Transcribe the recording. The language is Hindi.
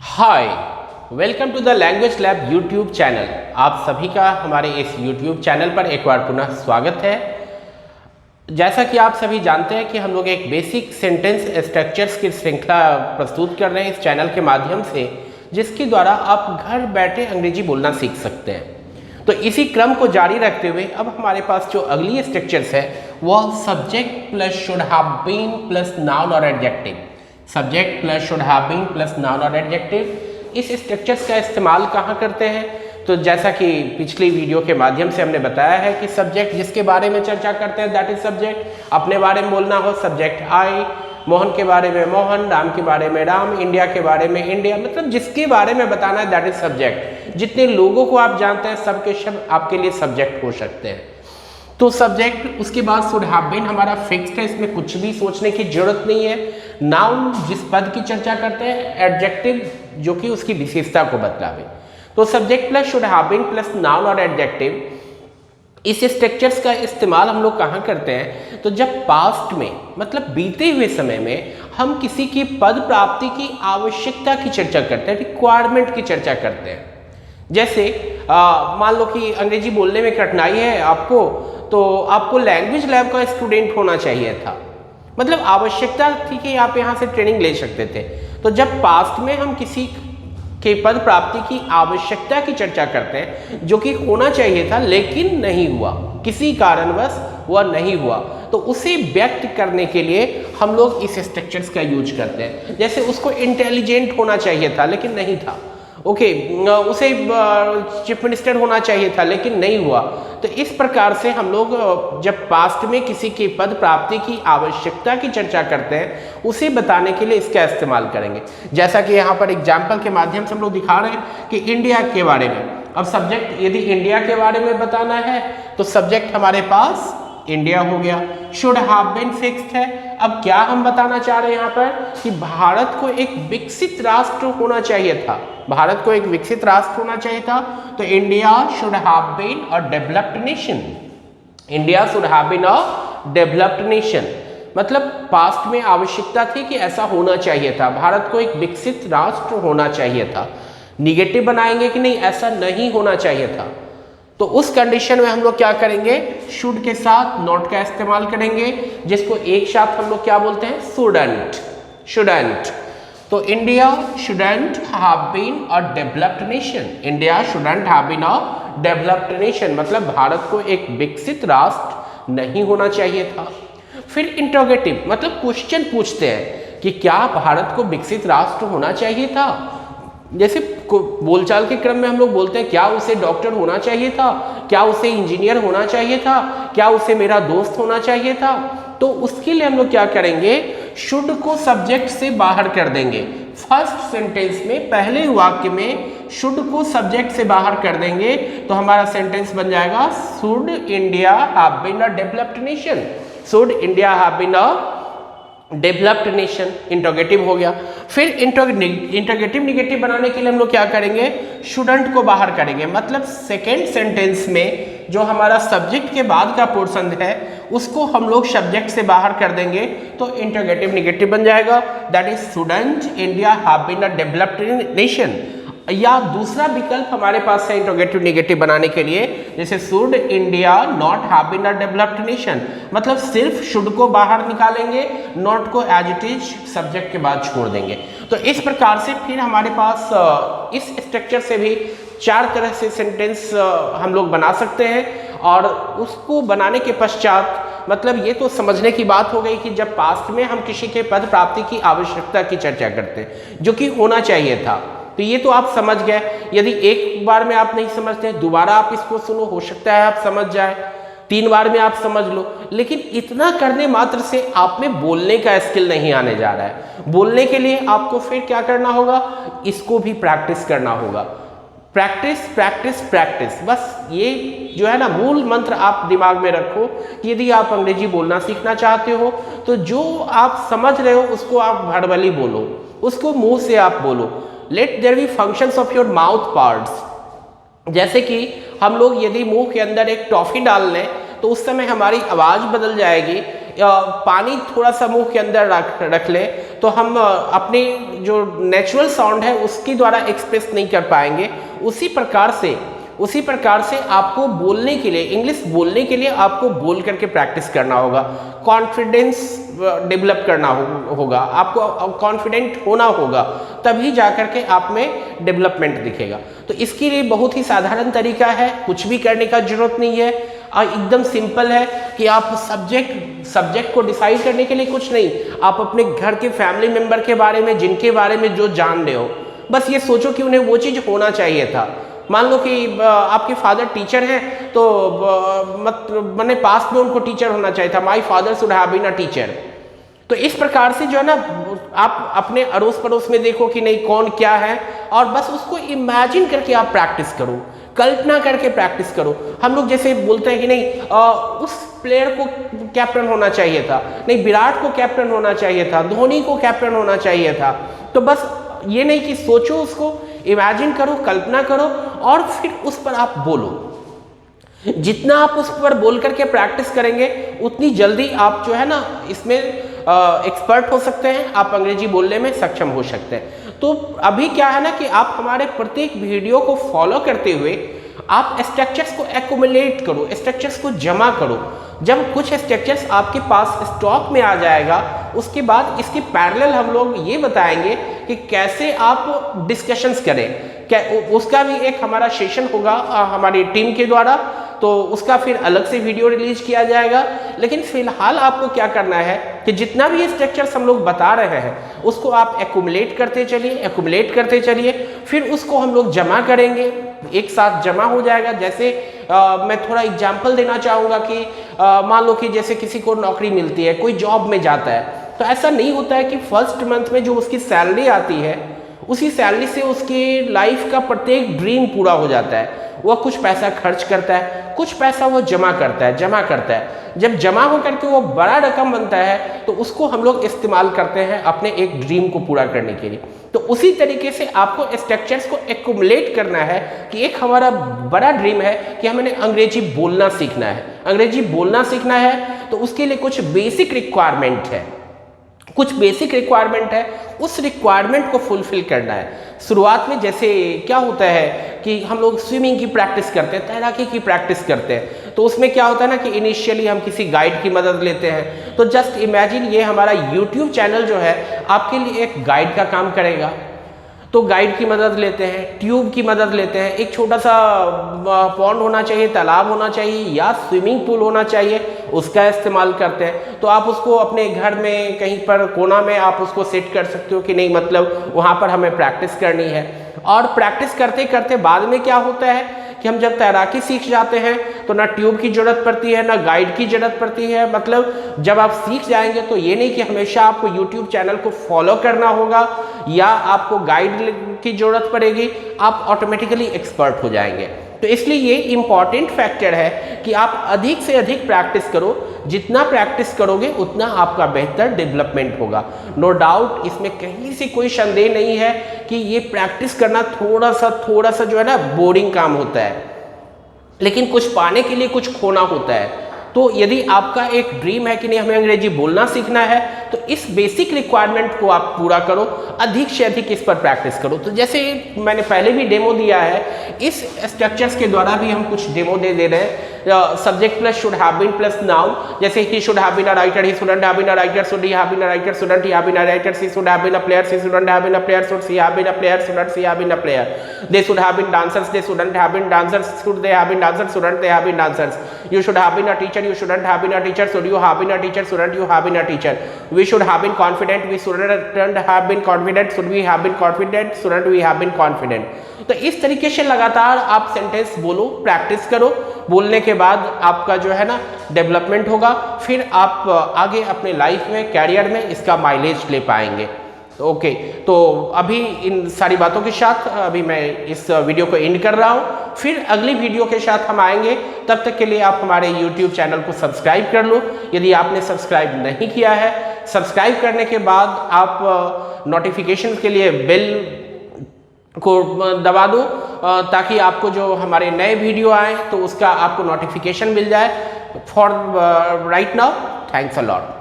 Hi, welcome to the language lab YouTube channel. आप सभी का हमारे इस यूट्यूब चैनल पर एक बार पुनः स्वागत है। जैसा कि आप सभी जानते हैं कि हम लोग एक बेसिक सेंटेंस स्ट्रक्चर्स की श्रृंखला प्रस्तुत कर रहे हैं इस चैनल के माध्यम से, जिसके द्वारा आप घर बैठे अंग्रेजी बोलना सीख सकते हैं। तो इसी क्रम को जारी रखते हुए अब हमारे पास जो अगली स्ट्रक्चर्स है वह subject plus should have been plus noun और adjective. Subject plus should have been plus noun और एडजेक्टिव, इस स्ट्रक्चर्स का इस्तेमाल कहाँ करते हैं? तो जैसा कि पिछली वीडियो के माध्यम से हमने बताया है कि सब्जेक्ट जिसके बारे में चर्चा करते हैं दैट इज सब्जेक्ट। अपने बारे में बोलना हो सब्जेक्ट आई, मोहन के बारे में मोहन, राम के बारे में राम, इंडिया के बारे में इंडिया, मतलब जिसके बारे में बताना है दैट इज सब्जेक्ट। जितने लोगों को आप जानते हैं सबके शब्द आपके लिए सब्जेक्ट हो सकते हैं। तो सब्जेक्ट, उसके बाद शुड हैव बीन हमारा फिक्स्ड है, इसमें कुछ भी सोचने की जरूरत नहीं है। नाउन जिस पद की चर्चा करते हैं, एडजेक्टिव जो कि उसकी विशेषता को बतलावे। तो subject plus should have been plus noun और एडजेक्टिव, इस स्ट्रक्चर्स का इस्तेमाल हम लोग कहाँ करते हैं? तो जब पास्ट में मतलब बीते हुए समय में हम किसी की पद प्राप्ति की आवश्यकता की चर्चा करते हैं, रिक्वायरमेंट की चर्चा करते हैं। जैसे मान लो कि अंग्रेजी बोलने में कठिनाई है आपको, तो आपको लैंग्वेज लैब का स्टूडेंट होना चाहिए था, मतलब आवश्यकता थी कि आप यहाँ से ट्रेनिंग ले सकते थे। तो जब पास्ट में हम किसी के पद प्राप्ति की आवश्यकता की चर्चा करते हैं जो कि होना चाहिए था लेकिन नहीं हुआ, किसी कारणवश वह नहीं हुआ, तो उसे व्यक्त करने के लिए हम लोग इस स्ट्रक्चर्स का यूज करते हैं। जैसे उसको इंटेलिजेंट होना चाहिए था लेकिन नहीं था, ओके, उसे चीफ मिनिस्टर होना चाहिए था लेकिन नहीं हुआ। तो इस प्रकार से हम लोग जब पास्ट में किसी की पद प्राप्ति की आवश्यकता की चर्चा करते हैं उसे बताने के लिए इसका इस्तेमाल करेंगे। जैसा कि यहाँ पर एग्जाम्पल के माध्यम से हम लोग दिखा रहे हैं कि इंडिया के बारे में, अब सब्जेक्ट यदि इंडिया के बारे में बताना है तो सब्जेक्ट हमारे पास इंडिया हो गया। शुड हैव बीन फिक्स्ड है। अब क्या हम बताना चाह रहे हैं यहाँ पर कि भारत को एक विकसित राष्ट्र होना चाहिए था, भारत को एक विकसित राष्ट्र होना चाहिए था। तो India should have been a developed nation, India should have been a developed nation, मतलब पास्ट में आवश्यकता थी कि ऐसा होना चाहिए था, भारत को एक विकसित राष्ट्र होना चाहिए था। निगेटिव बनाएंगे कि नहीं, ऐसा नहीं होना चाहिए था। तो उस कंडीशन में हम लोग क्या करेंगे, शुड के साथ नॉट का इस्तेमाल करेंगे, जिसको एक साथ हम लोग क्या बोलते हैं, शुडंट, शुडंट। तो India shouldn't have been a developed nation, India shouldn't have been a developed nation, मतलब भारत को एक विकसित राष्ट्र नहीं होना चाहिए था। फिर इंटरोगेटिव, मतलब क्वेश्चन पूछते हैं कि क्या भारत को विकसित राष्ट्र होना चाहिए था। जैसे बोलचाल के क्रम में हम लोग बोलते हैं क्या उसे डॉक्टर होना चाहिए था, क्या उसे इंजीनियर होना चाहिए था, क्या उसे मेरा दोस्त होना चाहिए था। तो उसके लिए हम लोग क्या करेंगे, शुड को सब्जेक्ट से बाहर कर देंगे। फर्स्ट सेंटेंस में, पहले वाक्य में शुड को सब्जेक्ट से बाहर कर देंगे तो हमारा सेंटेंस बन जाएगा should India have been a developed nation, should India have been a developed nation, interrogative हो गया। फिर इंटरोगेटिव निगेटिव बनाने के लिए हम लोग क्या करेंगे, शुडंट को बाहर करेंगे, मतलब सेकेंड सेंटेंस में जो हमारा सब्जेक्ट के बाद का पोर्शन है उसको हम लोग सब्जेक्ट से बाहर कर देंगे तो इंटरोगेटिव निगेटिव बन जाएगा, that is shouldn't India have been a developed nation. या दूसरा विकल्प हमारे पास है इंटरोगेटिव निगेटिव बनाने के लिए, जैसे should India not have been a developed nation, मतलब सिर्फ शुड को बाहर निकालेंगे, नॉट को एज इट इज सब्जेक्ट के बाद छोड़ देंगे। तो इस प्रकार से फिर हमारे पास इस स्ट्रक्चर से भी चार तरह से सेंटेंस हम लोग बना सकते हैं। और उसको बनाने के पश्चात मतलब ये तो समझने की बात हो गई कि जब पास्ट में हम किसी के पद प्राप्ति की आवश्यकता की चर्चा करते हैं जो कि होना चाहिए था, तो ये तो आप समझ गए। यदि एक बार में आप नहीं समझते दोबारा आप इसको सुनो, हो सकता है आप समझ जाए, 3 बार में आप समझ लो, लेकिन इतना करने मात्र से आप में बोलने का स्किल नहीं आने जा रहा है। बोलने के लिए आपको फिर क्या करना होगा, इसको भी प्रैक्टिस करना होगा। प्रैक्टिस प्रैक्टिस प्रैक्टिस, बस ये जो है ना मूल मंत्र आप दिमाग में रखो कि यदि आप अंग्रेजी बोलना सीखना चाहते हो तो जो आप समझ रहे हो उसको आप वर्बली बोलो, उसको मुंह से आप बोलो। Let there be functions of your mouth parts. जैसे कि हम लोग यदि मुंह के अंदर एक टॉफी डाल लें तो उस समय हमारी आवाज़ बदल जाएगी, पानी थोड़ा सा मुंह के अंदर रख ले तो हम अपने जो नेचुरल साउंड है उसके द्वारा एक्सप्रेस नहीं कर पाएंगे। उसी प्रकार से आपको बोलने के लिए, इंग्लिश बोलने के लिए आपको बोल करके प्रैक्टिस करना होगा, कॉन्फिडेंस डेवलप करना होगा, आपको कॉन्फिडेंट होना होगा, तभी जाकर के आप में डेवलपमेंट दिखेगा। तो इसके लिए बहुत ही साधारण तरीका है, कुछ भी करने का जरूरत नहीं है, एकदम सिंपल है कि आप सब्जेक्ट को डिसाइड करने के लिए कुछ नहीं, आप अपने घर के फैमिली मेंबर के बारे में, जिनके बारे में जो जान रहे हो, बस ये सोचो कि उन्हें वो चीज़ होना चाहिए था। मान लो कि आपके फादर टीचर हैं तो मैंने पास्ट में उनको टीचर होना चाहिए था, my father should have been a teacher. तो इस प्रकार से जो है ना आप अपने अड़ोस पड़ोस में देखो कि नहीं कौन क्या है, और बस उसको इमेजिन करके आप प्रैक्टिस करो, कल्पना करके प्रैक्टिस करो। हम लोग जैसे बोलते हैं कि नहीं उस प्लेयर को कैप्टन होना चाहिए था, नहीं विराट को कैप्टन होना चाहिए था, धोनी को कैप्टन होना चाहिए था। तो बस ये नहीं कि सोचो, उसको इमेजिन करो, कल्पना करो और फिर उस पर आप बोलो। जितना आप उस पर बोल करके प्रैक्टिस करेंगे उतनी जल्दी आप जो है ना इसमें एक्सपर्ट हो सकते हैं, आप अंग्रेजी बोलने में सक्षम हो सकते हैं। तो अभी क्या है ना कि आप हमारे प्रत्येक वीडियो को फॉलो करते हुए आप स्ट्रक्चर्स को एक्युमुलेट करो, स्ट्रक्चर्स को जमा करो। जब कुछ स्ट्रक्चर्स आपके पास स्टॉक में आ जाएगा, उसके बाद इसके पैरेलल हम लोग ये बताएंगे कि कैसे आप डिस्कशंस करें। क्या उसका भी एक हमारा सेशन होगा हमारी टीम के द्वारा, तो उसका फिर अलग से वीडियो रिलीज किया जाएगा। लेकिन फिलहाल आपको क्या करना है कि जितना भी स्ट्रक्चर्स हम लोग बता रहे हैं उसको आप एक्युमुलेट करते चलिए, फिर उसको हम लोग जमा करेंगे, एक साथ जमा हो जाएगा। जैसे मैं थोड़ा एग्जांपल देना चाहूँगा कि मान लो कि जैसे किसी को नौकरी मिलती है, कोई जॉब में जाता है, तो ऐसा नहीं होता है कि फर्स्ट मंथ में जो उसकी सैलरी आती है उसी सैलरी से उसकी लाइफ का प्रत्येक ड्रीम पूरा हो जाता है। वह कुछ पैसा खर्च करता है, कुछ पैसा वो जमा करता है। जब जमा हो करके वो बड़ा रकम बनता है तो उसको हम लोग इस्तेमाल करते हैं अपने एक ड्रीम को पूरा करने के लिए। तो उसी तरीके से आपको स्ट्रक्चर्स को एक्युमुलेट करना है कि एक हमारा बड़ा ड्रीम है कि हमें अंग्रेजी बोलना सीखना है। तो उसके लिए कुछ बेसिक रिक्वायरमेंट है, उस रिक्वायरमेंट को फुलफिल करना है। शुरुआत में जैसे क्या होता है कि हम लोग स्विमिंग की प्रैक्टिस करते हैं, तैराकी की प्रैक्टिस करते हैं, तो उसमें क्या होता है ना कि इनिशियली हम किसी गाइड की मदद लेते हैं। तो जस्ट इमेजिन ये हमारा YouTube चैनल जो है आपके लिए एक गाइड का काम करेगा। तो गाइड की मदद लेते हैं, ट्यूब की मदद लेते हैं, एक छोटा सा पॉन्ड होना चाहिए, तालाब होना चाहिए या स्विमिंग पूल होना चाहिए, उसका इस्तेमाल करते हैं। तो आप उसको अपने घर में कहीं पर कोना में आप उसको सेट कर सकते हो कि नहीं, मतलब वहाँ पर हमें प्रैक्टिस करनी है। और प्रैक्टिस करते करते बाद में क्या होता है कि हम जब तैराकी सीख जाते हैं तो ना ट्यूब की जरूरत पड़ती है, ना गाइड की जरूरत पड़ती है। मतलब जब आप सीख जाएंगे तो ये नहीं कि हमेशा आपको YouTube चैनल को फॉलो करना होगा या आपको गाइड की जरूरत पड़ेगी, आप ऑटोमेटिकली एक्सपर्ट हो जाएंगे। तो इसलिए ये इम्पॉर्टेंट फैक्टर है कि आप अधिक से अधिक प्रैक्टिस करो। जितना प्रैक्टिस करोगे उतना आपका बेहतर डेवलपमेंट होगा। नो डाउट, इसमें कहीं से कोई संदेह नहीं है कि ये प्रैक्टिस करना थोड़ा सा जो है ना बोरिंग काम होता है, लेकिन कुछ पाने के लिए कुछ खोना होता है। तो यदि आपका एक ड्रीम है कि नहीं हमें अंग्रेजी बोलना सीखना है, तो इस बेसिक रिक्वायरमेंट को आप पूरा करो, अधिक से अधिक इस पर प्रैक्टिस करो। तो जैसे मैंने पहले भी डेमो दिया है, इस स्ट्रक्चर्स के द्वारा भी हम कुछ डेमो दे रहे हैं। Subject plus should have been plus noun, जैसे he should have been a writer, he shouldn't have been a writer, should he have been a writer, shouldn't he have been a writer, she should have been a player, she shouldn't have been a player, should she have been a player, shouldn't she have been a player, they should have been dancers, they shouldn't have been dancers, should they have been dancers, shouldn't they have been dancers, you should have been a teacher, you shouldn't have been a teacher, should you have been a teacher, shouldn't you have been a teacher, we should have been confident, we shouldn't have been confident, should we have been confident, shouldn't we have been confident। तो इस तरीके से लगातार आप सेंटेंस बोलो, प्रैक्टिस करो। बोलने के बाद आपका जो है ना डेवलपमेंट होगा, फिर आप आगे अपने लाइफ में, कैरियर में इसका माइलेज ले पाएंगे। ओके, तो अभी इन सारी बातों के साथ अभी मैं इस वीडियो को एंड कर रहा हूँ। फिर अगली वीडियो के साथ हम आएंगे। तब तक के लिए आप हमारे YouTube चैनल को सब्सक्राइब कर लो। यदि आपने सब्सक्राइब नहीं किया है, सब्सक्राइब करने के बाद आप नोटिफिकेशन के लिए बेल को दबा दो, ताकि आपको जो हमारे नए वीडियो आए तो उसका आपको नोटिफिकेशन मिल जाए। For right now, thanks a lot.